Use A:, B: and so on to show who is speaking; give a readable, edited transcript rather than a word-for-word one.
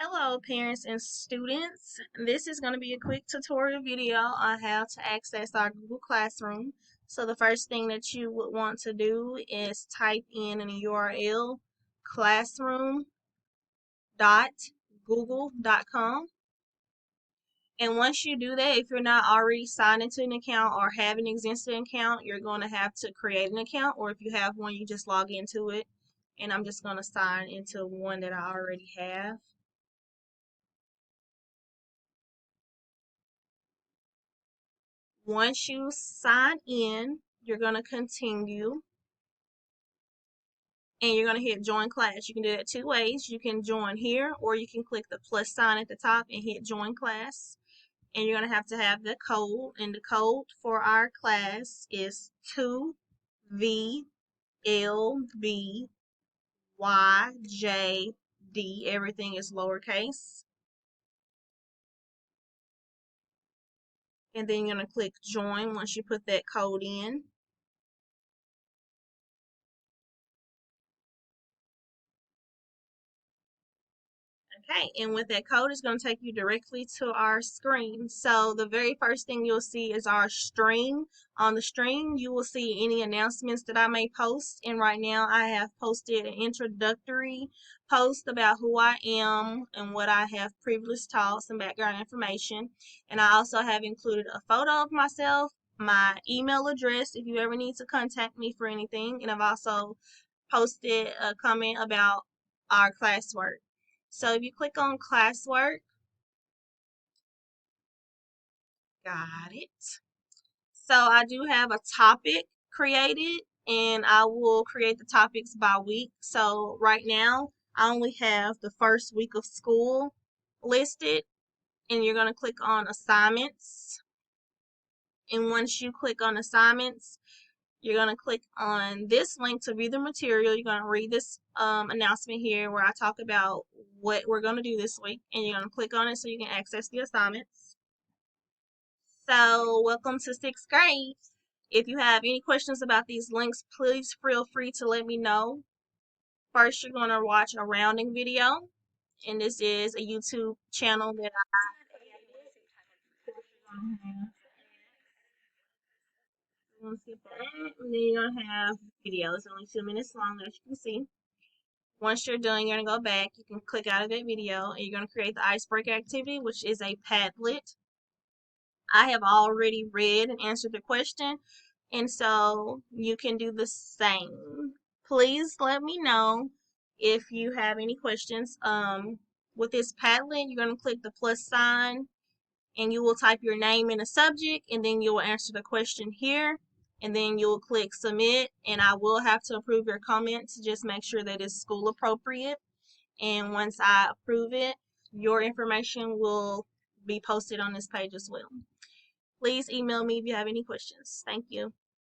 A: Hello, parents and students. This is going to be a quick tutorial video on how to access our Google Classroom. So the first thing that you would want to do is type in an URL, classroom.google.com. And once you do that, if you're not already signed into an account or have an existing account, you're going to have to create an account, or if you have one, you just log into it. And I'm just going to sign into one that I already have. Once you sign in, you're going to continue and you're going to hit join class. You can do that two ways. You can join here or you can click the plus sign at the top and hit join class. And you're going to have the code. And the code for our class is 2VLBYJD. Everything is lowercase. And then you're going to click join once you put that code in. Okay, and with that code, it's going to take you directly to our screen. So the very first thing you'll see is our stream. On the stream, you will see any announcements that I may post. And right now, I have posted an introductory post about who I am and what I have previously taught, some background information. And I also have included a photo of myself, my email address if you ever need to contact me for anything. And I've also posted a comment about our classwork. So if you click on classwork, got it. So I do have a topic created and I will create the topics by week. So right now I only have the first week of school listed and you're going to click on assignments. And once you click on assignments, you're going to click on this link to view the material. You're going to read this announcement here where I talk about what we're going to do this week. And you're going to click on it so you can access the assignments. So welcome to 6th grade. If you have any questions about these links, please feel free to let me know. First, you're going to watch a rounding video. And this is a YouTube channel that I'm going to skip that. And then you're going to have video. It's only 2 minutes long, as you can see. Once you're done, you're going to go back. You can click out of that video and you're going to create the icebreaker activity, which is a Padlet. I have already read and answered the question, and so you can do the same. Please let me know if you have any questions. With this Padlet, you're going to click the plus sign and you will type your name in the subject and then you will answer the question here and then you'll click submit and I will have to approve your comments. Just make sure that it's school appropriate. And once I approve it, your information will be posted on this page as well. Please email me if you have any questions. Thank you.